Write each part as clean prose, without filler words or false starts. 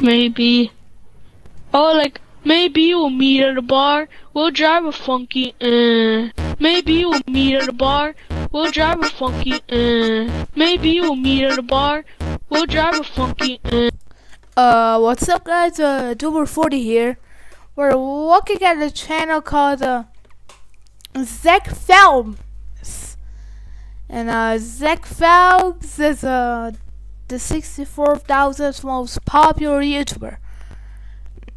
Maybe. Oh, like, maybe we'll meet at a bar. We'll drive a funky, Maybe we'll meet at a bar. We'll drive a funky, Maybe we'll meet at a bar. We'll drive a funky, What's up, guys? Duber40 here. We're looking at a channel called To Zeck Felms, and Zeck Felms is the 64,000th most popular YouTuber.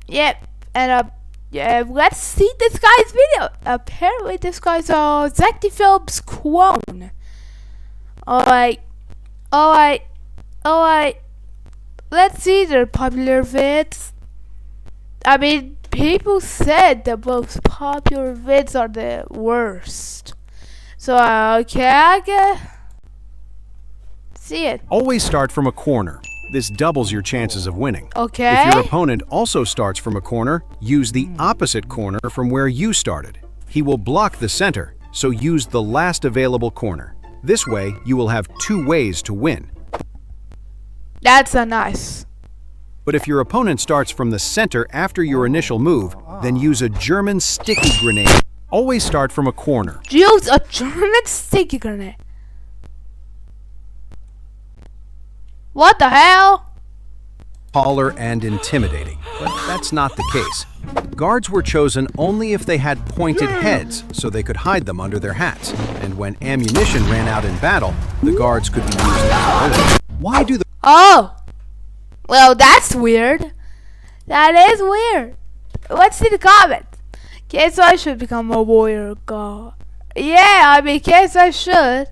Yep, and yeah, let's see this guy's video. Apparently, this guy's Zeck Felms clone. Alright. Let's see their popular vids. I mean, people said the most popular vids are the worst. So, okay, I can see it. Always start from a corner. This doubles your chances of winning. Okay. If your opponent also starts from a corner, use the opposite corner from where you started. He will block the center, so use the last available corner. This way, you will have 2 ways to win. That's nice. But if your opponent starts from the center after your initial move, then use a German sticky grenade. Always start from a corner. Use a German sticky grenade. What the hell? Taller and intimidating, but that's not the case. Guards were chosen only if they had pointed heads, so they could hide them under their hats. And when ammunition ran out in battle, the guards could be used as bullets. Why do the Oh! Well, that's weird. That is weird. Let's see the comments. Guess I should become a warrior god. Yeah, I mean, guess I should.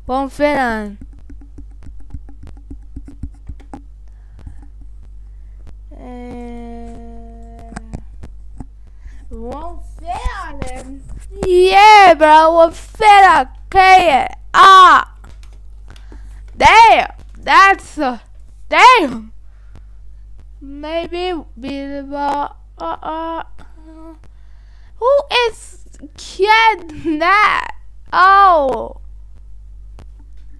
Won't fit on. Won't fit on him. Yeah, bro, won't fit on K. Ah! Damn! That's damn! Maybe be the who is that? Oh,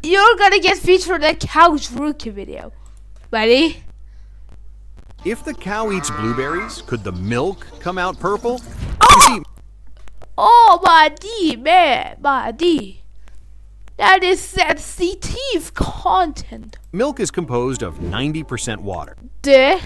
you're gonna get featured in the Couch Rookie video. Ready? If the cow eats blueberries, could the milk come out purple? Oh, my D, man, my D. That is sensitive content. Milk is composed of 90% water. D.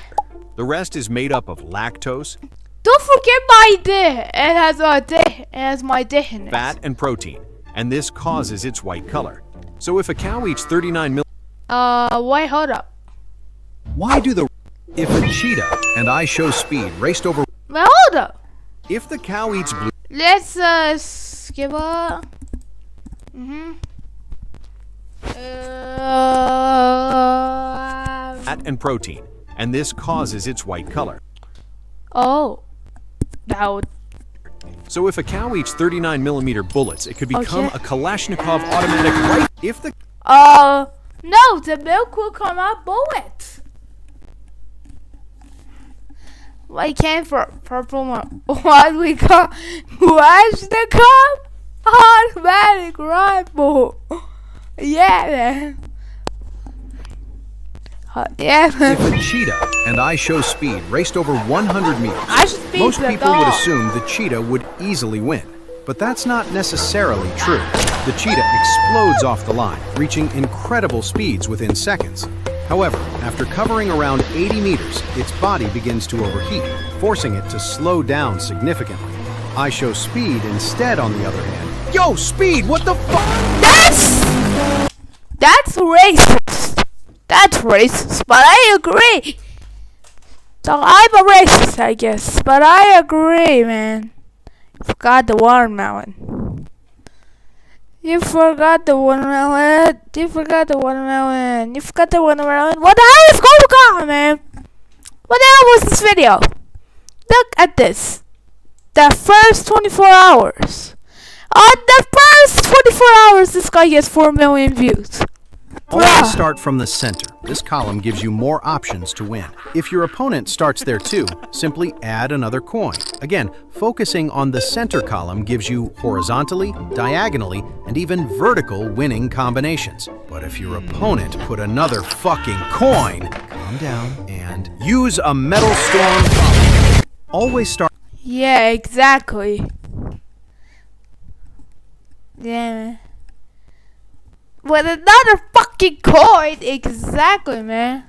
The rest is made up of lactose. Don't forget my D. It has a D. It has my D in it. Fat and protein, and this causes its white color. So if a cow eats 39 milk, wait, hold up. why do the if a cheetah and I show speed raced over? Wait, hold up. If the cow eats blue, Let's skip up. fat and protein, and this causes its white color. Oh, that would. So if a cow eats 39mm bullets, it could become Okay. a Kalashnikov automatic rifle. If the No, the milk will come out bullets. Why can't for purple one? What we call Kalashnikov automatic rifle? Yeah, man. Yeah, man. If a cheetah and I show speed raced over 100 meters, I should beat most the people would dog. assume the cheetah would easily win. But that's not necessarily true. The cheetah explodes off the line, reaching incredible speeds within seconds. However, after covering around 80 meters, its body begins to overheat, forcing it to slow down significantly. I show speed instead, on the other hand. Yo, speed, what the fuck? That's racist. That's racist, but I agree. So I'm a racist, I guess, but I agree, man. Forgot the watermelon. You forgot the watermelon. You forgot the watermelon. You forgot the watermelon. What the hell is going on, man? What the hell was this video? Look at this. The first 24 hours. On the first 24 hours, this guy gets 4 million views. Always start from the center. This column gives you more options to win. If your opponent starts there too, simply add another coin. Again, focusing on the center column gives you horizontally, diagonally, and even vertical winning combinations. But if your opponent put another fucking coin, calm down, and use a metal storm. Always start. Yeah, exactly. Yeah. With another fucking coin. Exactly, man.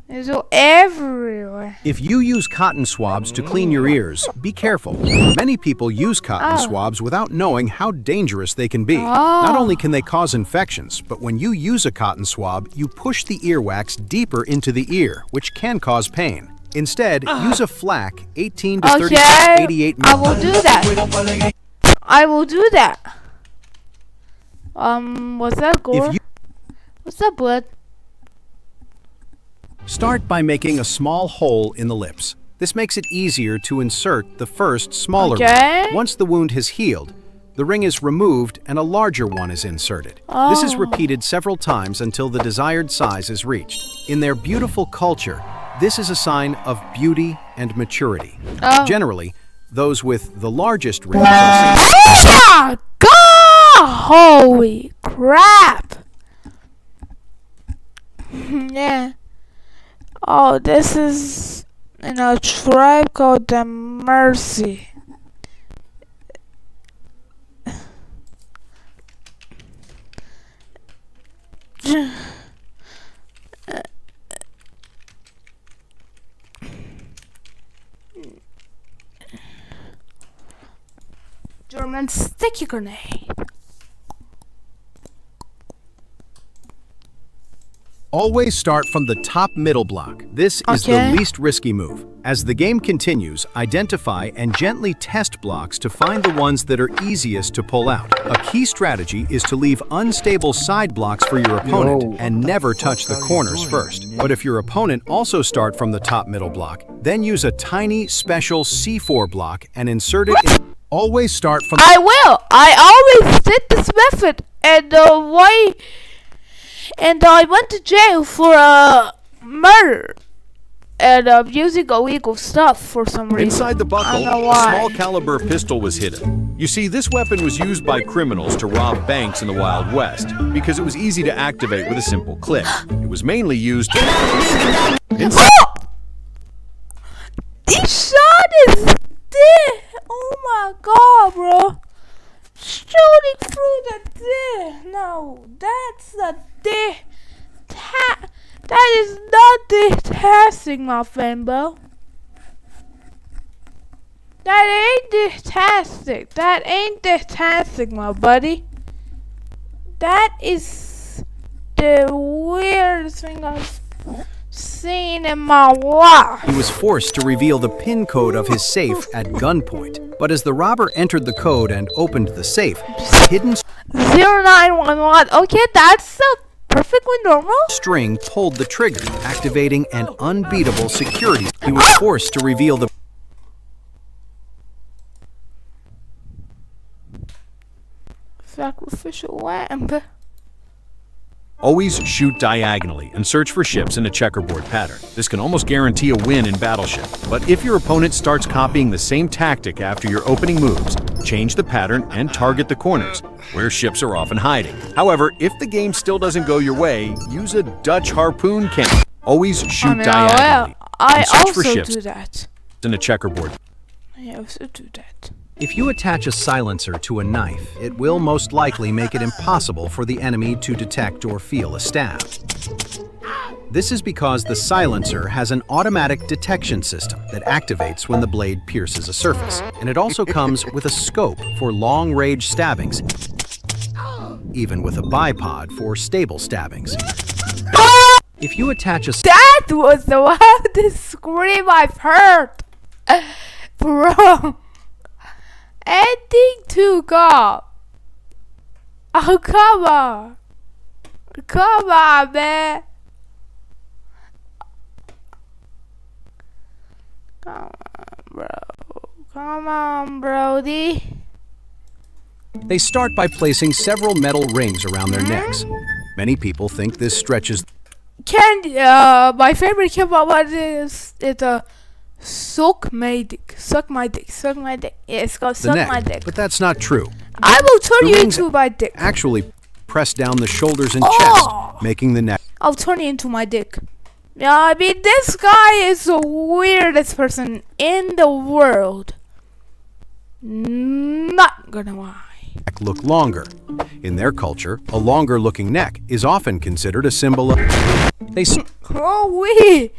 It's all everywhere. If you use cotton swabs to clean your ears, be careful. Many people use cotton swabs without knowing how dangerous they can be. Not only can they cause infections, but when you use a cotton swab, you push the earwax deeper into the ear, which can cause pain. Instead, use a flak 18 to 30 88 I will do that. I will do that. What's that, Gore? What's that, Blood? Start by making a small hole in the lips. This makes it easier to insert the first smaller ring. Once the wound has healed, the ring is removed and a larger one is inserted. This is repeated several times until the desired size is reached. In their beautiful culture, this is a sign of beauty and maturity. Generally, those with the largest rings are seen. Oh my god! Holy crap! Yeah. Oh, this is in a tribe called the Mercy. German sticky grenade. Always start from the top middle block. This is the least risky move. As the game continues, identify and gently test blocks to find the ones that are easiest to pull out. A key strategy is to leave unstable side blocks for your opponent and never touch the corners first. But if your opponent also start from the top middle block, then use a tiny special C4 block and insert it in. Always start from. I will. I always did this method, and I went to jail for murder and using illegal stuff for some reason. Inside the buckle, a small caliber pistol was hidden. You see, this weapon was used by criminals to rob banks in the Wild West because it was easy to activate with a simple click. It was mainly used to. This shot is dead. Oh my god, bro. Shooting through the deer. No, that's a deer. That is not detesting, my friend, bro. That ain't detesting. That ain't detesting, my buddy. That is the weirdest thing I've seen in my life. He was forced to reveal the PIN code of his safe at gunpoint. But as the robber entered the code and opened the safe, a hidden 0911. Okay, that's perfectly normal. String pulled the trigger, activating an unbeatable security. He was forced to reveal the sacrificial lamb. Always shoot diagonally and search for ships in a checkerboard pattern. This can almost guarantee a win in Battleship. But if your opponent starts copying the same tactic after your opening moves, change the pattern and target the corners, where ships are often hiding. However, if the game still doesn't go your way, use a Dutch harpoon cannon. Always shoot diagonally and search for ships do that. in a checkerboard. I also do that. If you attach a silencer to a knife, it will most likely make it impossible for the enemy to detect or feel a stab. This is because the silencer has an automatic detection system that activates when the blade pierces a surface, and it also comes with a scope for long-range stabbings, even with a bipod for stable stabbings. If you attach a That was the wildest scream I've heard! Bro! Ending to go! Oh, come on! Come on, man! Come on, bro. Come on, Brody. They start by placing several metal rings around their necks. Many people think this stretches. My favorite K-pop one is suck my dick. Suck my dick. Suck my dick. Yeah, it's called suck my dick. But that's not true. I will turn The you rings into my dick. Actually press down the shoulders and chest, making the neck. I'll turn you into my dick. Yeah, I mean, this guy is the weirdest person in the world. Not gonna lie. Look longer. In their culture, a longer looking neck is often considered a symbol of. Oh,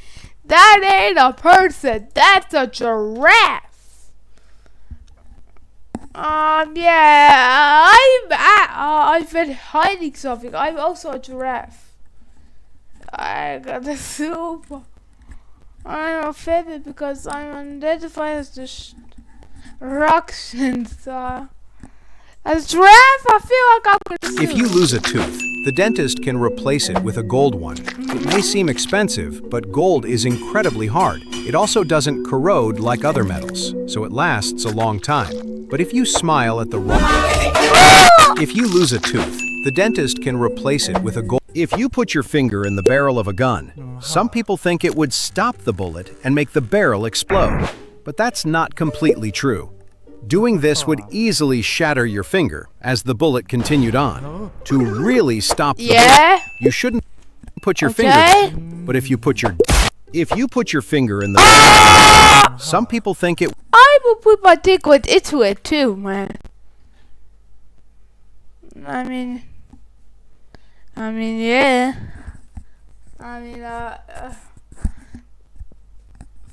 that ain't a person. That's a giraffe. Yeah, I've been hiding something. I'm also a giraffe. I got the soup. I'm offended because I'm identified as the Russians. As giraffe, I feel like I'm confused. If you lose a tooth, the dentist can replace it with a gold one. It may seem expensive, but gold is incredibly hard. It also doesn't corrode like other metals, so it lasts a long time. But if you smile at the wrong... If you lose a tooth, the dentist can replace it with a gold... If you put your finger in the barrel of a gun, some people think it would stop the bullet and make the barrel explode. But that's not completely true. Doing this would easily shatter your finger as the bullet continued on. To really stop the bullet, you shouldn't put your finger there. But if you put your finger in the some people think it... I will put my dick into it too, man. I mean, yeah.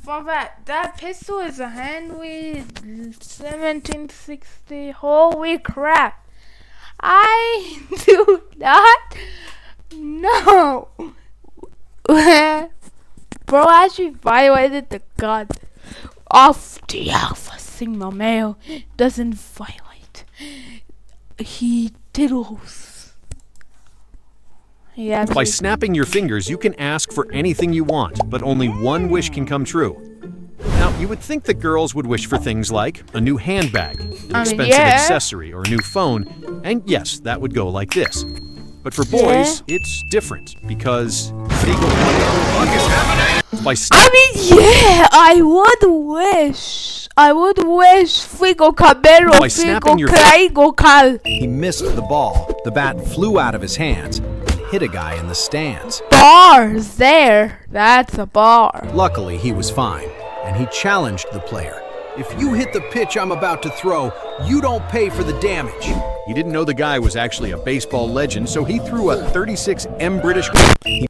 For that pistol is a handmade 1760. Holy crap! I do not know. Bro actually violated the gun of the Alpha Sigma male. Doesn't violate. He diddles. Yeah, by snapping your fingers, you can ask for anything you want, but only one wish can come true. Now, you would think that girls would wish for things like a new handbag, an expensive accessory, or a new phone, and yes, that would go like this. But for boys, it's different, because they go by I would wish Figo Cabero, Figo Craigo Cal. He missed the ball. The bat flew out of his hands and hit a guy in the stands. Bars there. That's a bar. Luckily, he was fine, and he challenged the player. If you hit the pitch I'm about to throw, you don't pay for the damage. He didn't know the guy was actually a baseball legend, so he threw a 36 M British.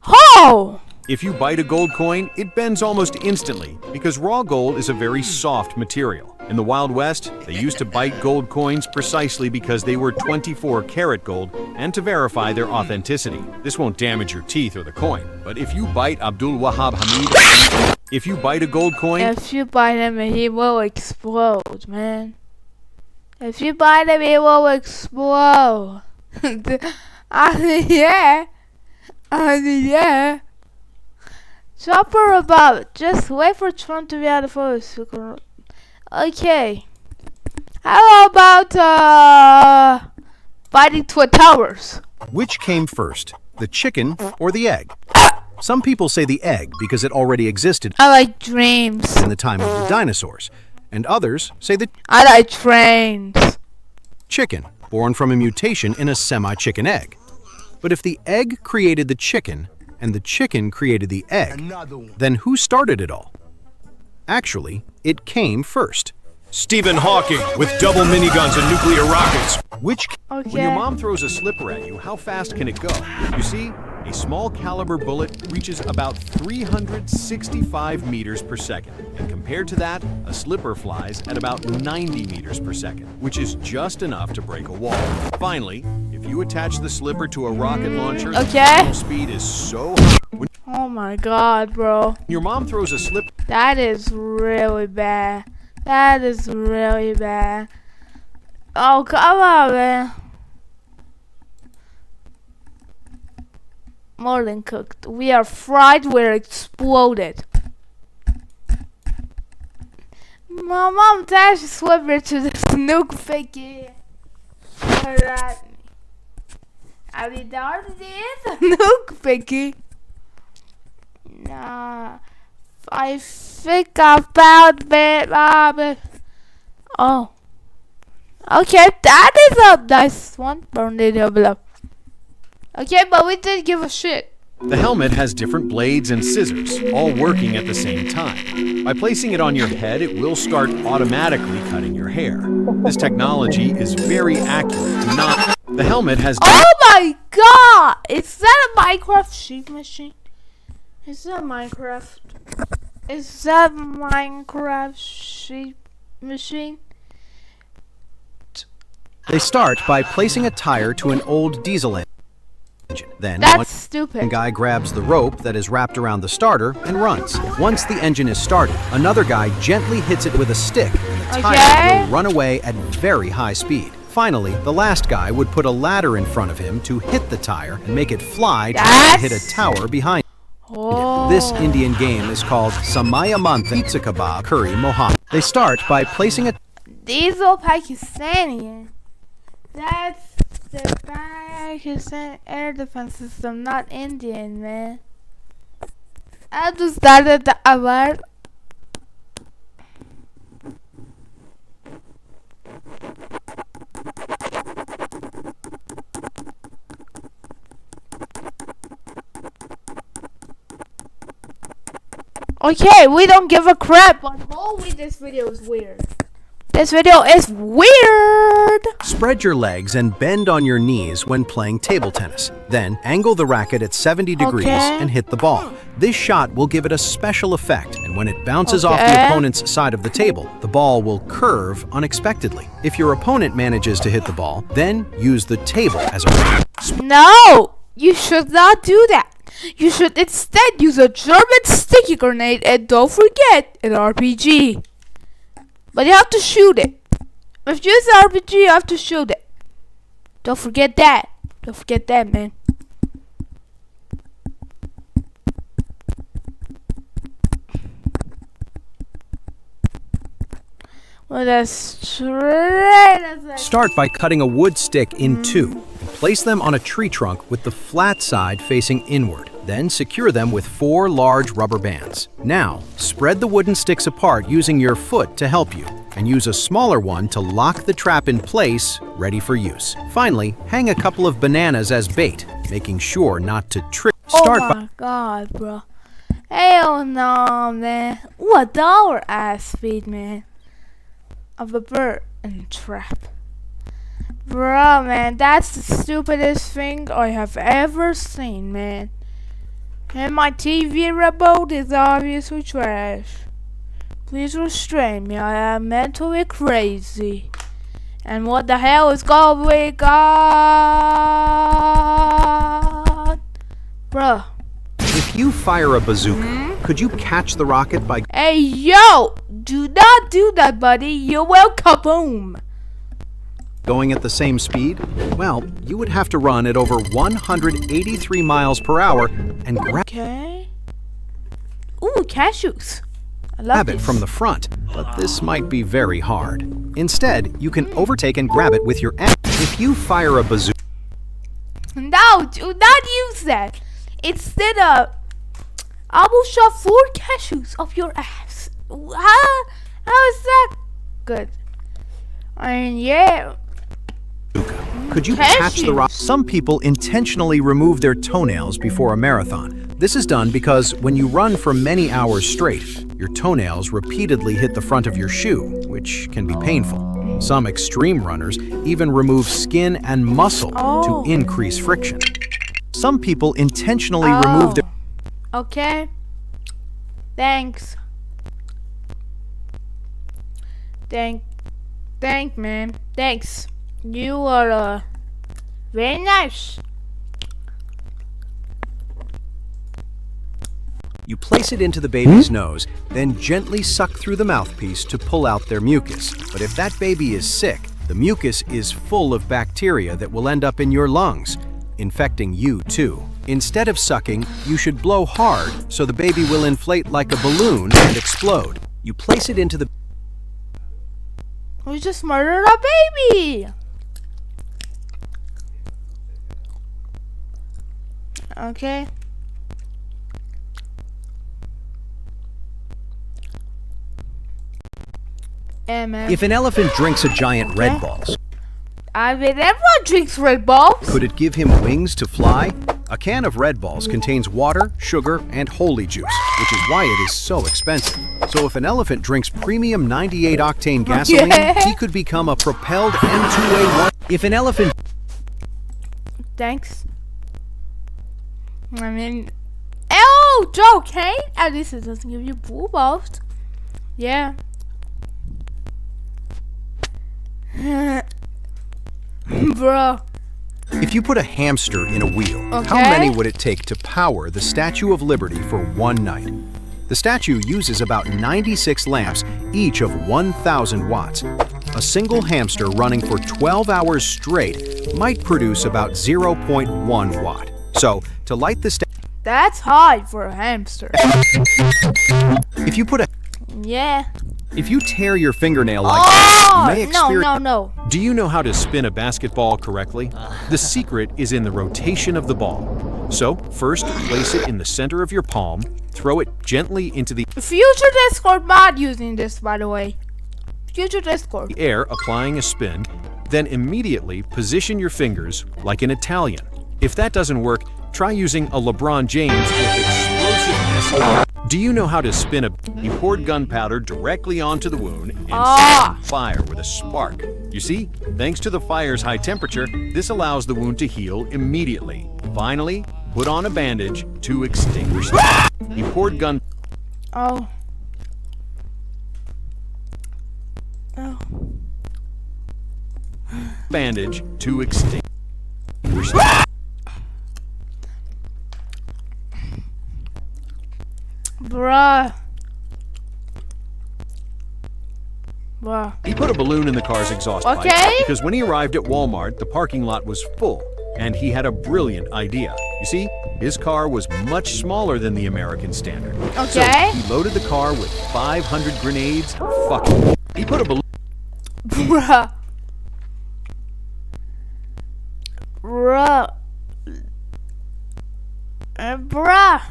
Oh! If you bite a gold coin, it bends almost instantly because raw gold is a very soft material. In the Wild West, they used to bite gold coins precisely because they were 24-karat gold and to verify their authenticity. This won't damage your teeth or the coin, but if you bite Abdul Wahab Hamid, if you bite a gold coin, if you bite him, he will explode, man. If you bite him, he will explode. Yeah. Chopper about. Just wait for Trump to be out of office. Okay. How about biting Twin Towers? Which came first, the chicken or the egg? Some people say the egg because it already existed. I like dreams. In the time of the dinosaurs. And others say the I like trains. Chicken, born from a mutation in a semi-chicken egg. But if the egg created the chicken and the chicken created the egg, then who started it all? Actually, it came first. Stephen Hawking with double miniguns and nuclear rockets. Okay. When your mom throws a slipper at you, how fast can it go? You see, a small caliber bullet reaches about 365 meters per second. And compared to that, a slipper flies at about 90 meters per second, which is just enough to break a wall. Finally, if you attach the slipper to a rocket launcher, the signal speed is so high. Oh my god, bro. Your mom throws a slipper. That is really bad. That is really bad. Oh, come on, man. More than cooked. We are fried, we're exploded. My mom attached a slipper to the snook figgy. I mean, that is a snook figgy. Nah. I think I found it. Oh. Okay, that is a nice one. Burn it up. Okay, but we didn't give a shit. The helmet has different blades and scissors, all working at the same time. By placing it on your head, it will start automatically cutting your hair. This technology is very accurate. The helmet has... Oh my god! Is that a Minecraft sheep machine? Is that Minecraft? Is that Minecraft sheep machine? They start by placing a tire to an old diesel engine. Then That's one stupid. guy grabs the rope that is wrapped around the starter and runs. Once the engine is started, another guy gently hits it with a stick, and the tire will run away at very high speed. Finally, the last guy would put a ladder in front of him to hit the tire and make it fly to hit a tower behind him. This Indian game is called Samaya Manthan Pizza Kebab Curry Mohammed. They start by placing a Diesel Pakistani. That's the Pakistan air defense system, not Indian, man. I just started the hour. Okay, we don't give a crap, but holy, this video is weird. This video is weird! Spread your legs and bend on your knees when playing table tennis. Then angle the racket at 70 degrees and hit the ball. This shot will give it a special effect, and when it bounces off the opponent's side of the table, the ball will curve unexpectedly. If your opponent manages to hit the ball, then use the table as a racket. No! You should not do that! You should instead use a German sticky grenade, and don't forget an RPG. But you have to shoot it. If you use an RPG, you have to shoot it. Don't forget that. Don't forget that, man. Well, that's straight. Start by cutting a wood stick in two. Place them on a tree trunk with the flat side facing inward. Then secure them with 4 large rubber bands. Now, spread the wooden sticks apart using your foot to help you, and use a smaller one to lock the trap in place, ready for use. Finally, hang a couple of bananas as bait, making sure not to trip. Oh my god, bro. Hell no, man. What dollar ass speed, man. Of a bird and trap. Bro, man, that's the stupidest thing I have ever seen, man. And my TV remote is obviously trash. Please restrain me, I am mentally crazy. And what the hell is going on? Bruh. If you fire a bazooka, could you catch the rocket by... Hey, yo! Do not do that, buddy. You will kaboom! going at the same speed? Well, you would have to run at over 183 miles per hour and Okay. Ooh, cashews. I love grab it this. from the front, but this might be very hard. Instead, you can overtake and grab it with your ass. If you fire a bazooka... No, do not use that. Instead of, I will shove 4 cashews up your ass. How is that good? I mean, yeah. Could you catch the rock? Some people intentionally remove their toenails before a marathon. This is done because when you run for many hours straight, your toenails repeatedly hit the front of your shoe, which can be painful. Some extreme runners even remove skin and muscle to increase friction. Some people intentionally remove their... Okay. Thanks. Thank, man. Thanks. You are, very nice. You place it into the baby's nose, then gently suck through the mouthpiece to pull out their mucus. But if that baby is sick, the mucus is full of bacteria that will end up in your lungs, infecting you too. Instead of sucking, you should blow hard so the baby will inflate like a balloon and explode. You place it into the... We just murdered a baby! Okay. If an elephant drinks a giant Red Bull, I mean, everyone drinks Red Bulls. could it give him wings to fly? A can of Red Balls contains water, sugar, and holy juice, which is why it is so expensive. So if an elephant drinks premium 98 octane gasoline, he could become a propelled M2A1. If an elephant... Thanks. I mean... Oh, joke, hey? At least it doesn't give you blue balls. Yeah. Bro. If you put a hamster in a wheel, Okay. how many would it take to power the Statue of Liberty for one night? The statue uses about 96 lamps, each of 1,000 watts. A single hamster running for 12 hours straight might produce about 0.1 watt. So, to light the statue, That's high for a hamster. if you put a Yeah. if you tear your fingernail like that, Oh, you may experience... no. Do you know how to spin a basketball correctly? The secret is in the rotation of the ball. So, first, place it in the center of your palm, throw it gently into the Future Discord mod using this, by the way. Future Discord. air, applying a spin, then immediately position your fingers like an Italian. If that doesn't work, try using a LeBron James with explosiveness. Do you know how to spin a... You poured gunpowder directly onto the wound and set it on fire with a spark. You see, thanks to the fire's high temperature, this allows the wound to heal immediately. Finally, put on a bandage to extinguish the... You poured gun... Oh. Oh. bandage to extinguish the... Bruh. He put a balloon in the car's exhaust pipe Okay. because when he arrived at Walmart, the parking lot was full, and he had a brilliant idea. You see, his car was much smaller than the American standard. So Okay. he loaded the car with 500 grenades. Fuck it. He put a balloon... Bruh. Bruh. Bruh.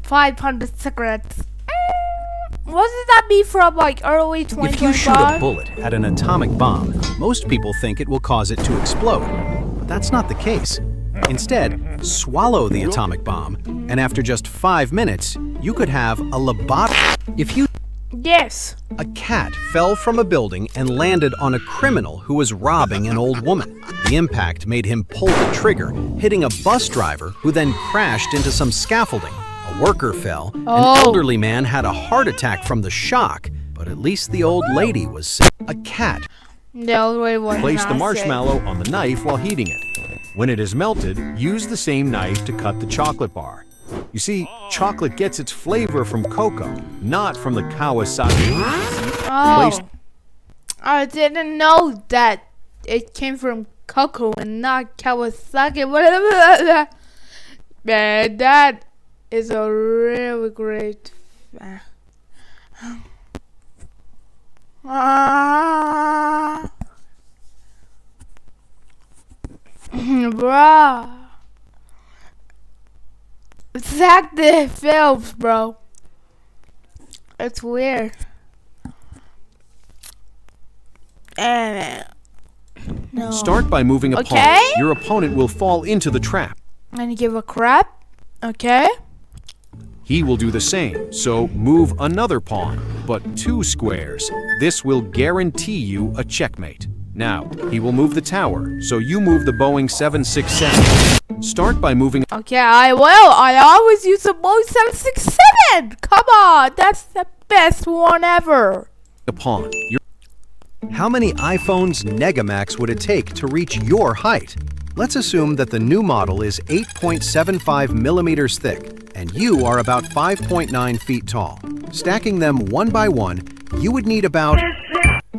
500 cigarettes. Wasn't that me from like early If you shoot a 2025? bullet at an atomic bomb, most people think it will cause it to explode. But that's not the case. Instead, swallow the atomic bomb, and after just 5 minutes, you could have a lobotomy. If you... Yes. A cat fell from a building and landed on a criminal who was robbing an old woman. The impact made him pull the trigger, hitting a bus driver who then crashed into some scaffolding. A worker fell. An elderly man had a heart attack from the shock, but at least the old lady was safe. A cat No, wait, what? Place the marshmallow on the knife while heating it. When it is melted, use the same knife to cut the chocolate bar. You see, chocolate gets its flavor from cocoa, not from the Kawasaki. Place- Oh. I didn't know that it came from cocoa and not Kawasaki. Man, that is a really great. Bruh. Zeck Felms, bro. It's weird. No. Start by moving a pawn. Okay. Your opponent will fall into the trap. And give a crap. Okay. He will do the same, so move another pawn, but 2 squares. This will guarantee you a checkmate. Now, he will move the tower, so you move the Boeing 767. Start by moving Okay, I will. I always use the Boeing 767. Come on, that's the best one ever. a pawn. How many iPhones Negamax would it take to reach your height? Let's assume that the new model is 8.75 millimeters thick, and you are about 5.9 feet tall. Stacking them one by one, you would need about...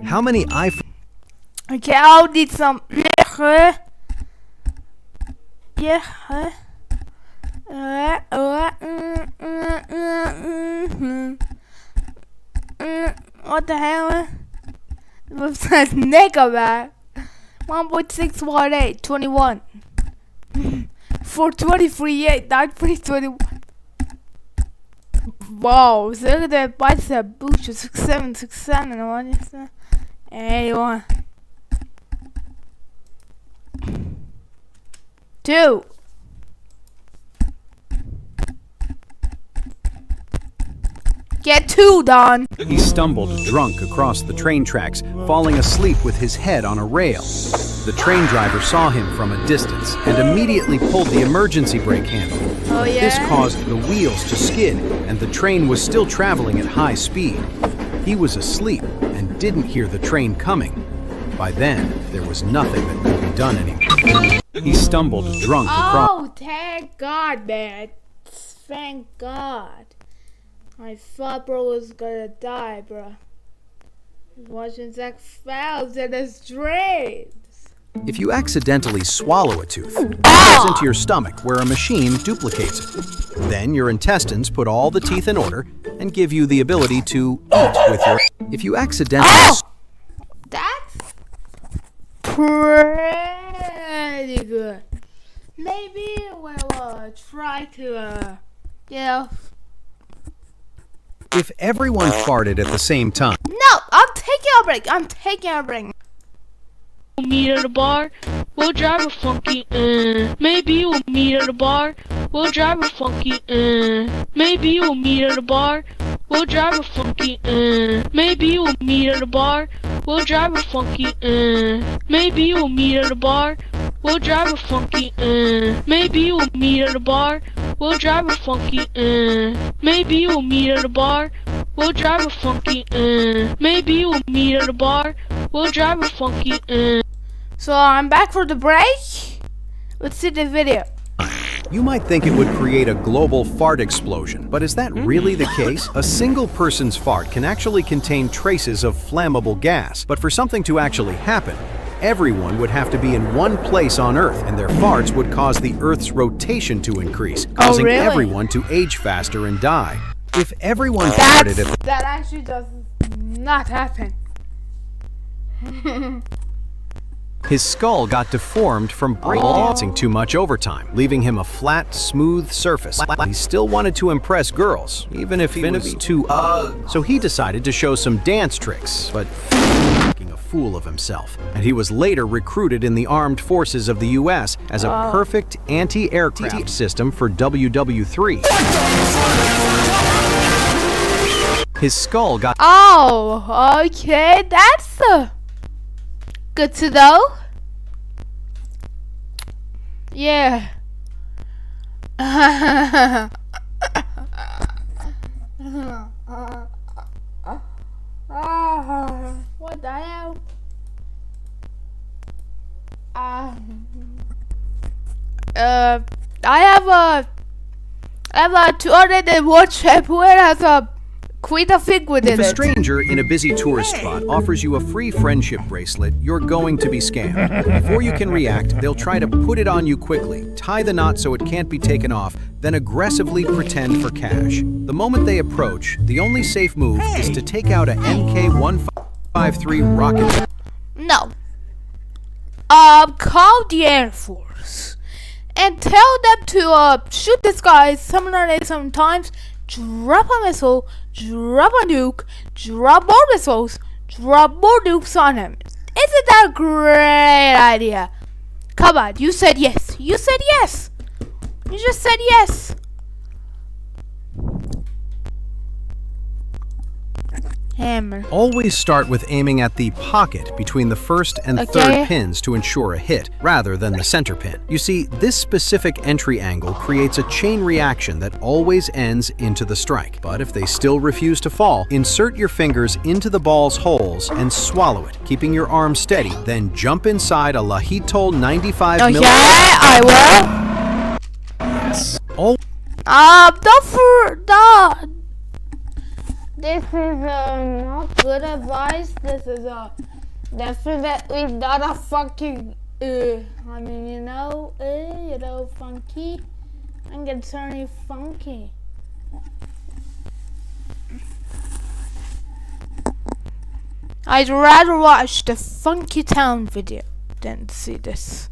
How many iPhones... Okay, I'll need some. Yeah. What the hell? What's that nigga, man? 1.618, 21. 423, 9.21. Wow, look at that bicep booster, 67, 67, what is that? 81. 2. Get 2, Don. He stumbled drunk across the train tracks, falling asleep with his head on a rail. The train driver saw him from a distance and immediately pulled the emergency brake handle. Oh, yeah? This caused the wheels to skid, and the train was still traveling at high speed. He was asleep and didn't hear the train coming. By then, there was nothing that could be done anymore. He stumbled drunk across... Oh, thank God, man. Thank God. I thought bro was gonna die, bro. Watching Zeck Felms in his dreams. If you accidentally swallow a tooth, it goes into your stomach where a machine duplicates it. Then your intestines put all the teeth in order and give you the ability to eat with your... If you accidentally... That's pretty good. Maybe we'll try to, If everyone farted at the same time... No, I'm taking a break. Meet at a bar, we'll drive a funky, maybe we'll meet at a bar, we'll drive a funky, maybe we'll meet at a bar, we'll drive a funky, maybe we'll meet at a bar, we'll drive a funky, maybe we'll meet at a bar, we'll drive a funky, maybe we'll meet at a bar, we'll drive a funky, maybe we'll meet at a bar, we'll drive a funky, maybe we'll meet at a bar, we'll drive a funky, So I'm back for the break. Let's see the video. You might think it would create a global fart explosion, but is that really the case? A single person's fart can actually contain traces of flammable gas, but for something to actually happen, everyone would have to be in one place on Earth, and their farts would cause the Earth's rotation to increase, causing really? everyone to age faster and die. If everyone farted at That actually does not happen. his skull got deformed from breakdancing too much overtime, leaving him a flat, smooth surface. He still wanted to impress girls, even if he was too ugly. So he decided to show some dance tricks, but making a fool of himself. And he was later recruited in the armed forces of the US as a perfect anti-aircraft system for WW3. His skull got... Oh, okay, that's good to know. Yeah. What the hell? I have a 201 trip where has a quite a fig within If a it. stranger in a busy tourist spot offers you a free friendship bracelet, you're going to be scammed. Before you can react, they'll try to put it on you quickly, tie the knot so it can't be taken off, then aggressively pretend for cash. The moment they approach, the only safe move is to take out a MK-153 rocket. No. Call the Air Force and tell them to shoot this guy 787 times, drop a missile, drop a nuke, drop more missiles, drop more nukes on him. Isn't that a great idea? Come on, you said yes. You said yes. You just said yes. Hammer. Always start with aiming at the pocket between the first and third pins to ensure a hit, rather than the center pin. You see, this specific entry angle creates a chain reaction that always ends into the strike. But if they still refuse to fall, insert your fingers into the ball's holes and swallow it, keeping your arm steady. Then jump inside a Lahitol 95 Okay, mm. I will. Yes. Don't for This is not good advice. This is definitely not a fucking I mean, you know, funky. I'm gonna turn you funky. I'd rather watch the Funky Town video than see this.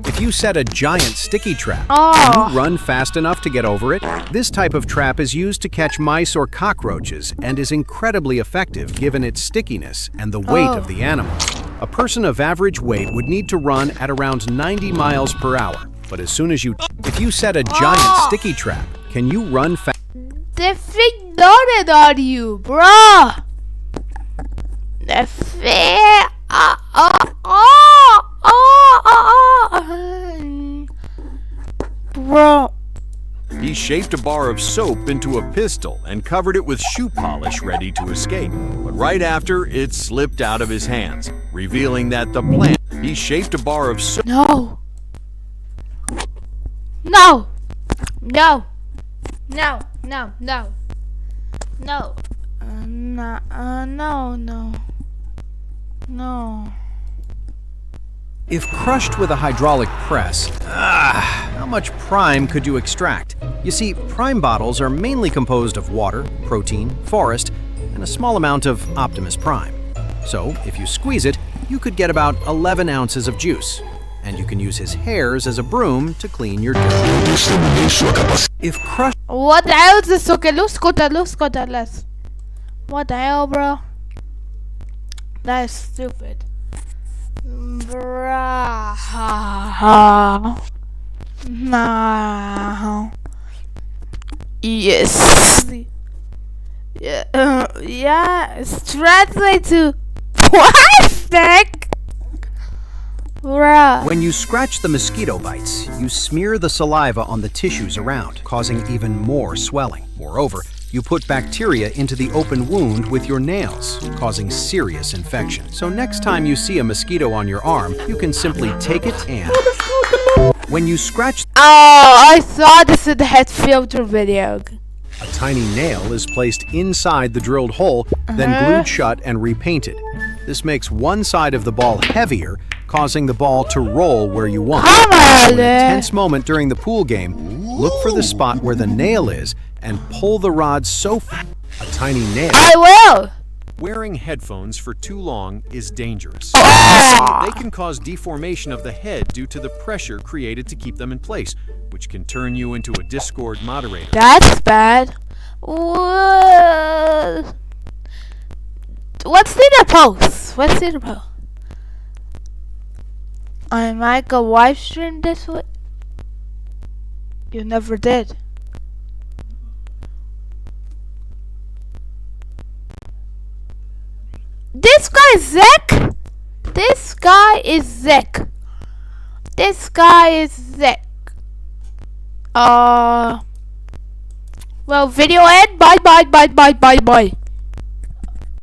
If you set a giant sticky trap, Oh. can you run fast enough to get over it? This type of trap is used to catch mice or cockroaches and is incredibly effective given its stickiness and the weight of the animal. A person of average weight would need to run at around 90 miles per hour. But as soon as if you set a giant sticky trap, can you run fast? The thing loaded on you, bruh. The thing. Bro. He shaped a bar of soap into a pistol and covered it with shoe polish ready to escape. But right after, it slipped out of his hands, revealing that the plan. He shaped a bar of soap. No. No. No. No. No. No. No. No. No. If crushed with a hydraulic press, how much prime could you extract? You see, prime bottles are mainly composed of water, protein, forest, and a small amount of Optimus Prime. So, if you squeeze it, you could get about 11 ounces of juice. And you can use his hairs as a broom to clean your dirt. If crushed... What the hell is this? Okay, let's go to less. What the hell, bro? That is stupid. Bruh. No. Yes. Yeah. Translate to plastic. Bruh. When you scratch the mosquito bites, you smear the saliva on the tissues around, causing even more swelling. Moreover, you put bacteria into the open wound with your nails, causing serious infection. So next time you see a mosquito on your arm, you can simply take it and... When you scratch... Oh, I saw this in the head filter video. A tiny nail is placed inside the drilled hole, then glued shut and repainted. This makes one side of the ball heavier, causing the ball to roll where you want. Come on, In a tense moment during the pool game, look for the spot where the nail is and pull the rod so a tiny nail. I will. Wearing headphones for too long is dangerous. Oh. They can cause deformation of the head due to the pressure created to keep them in place, which can turn you into a Discord moderator. That's bad. What's the post? What's the post? I might go live stream this way. You never did. This guy is Zeck. This guy is Zeck. This guy is Zeck. Well, video end. Bye.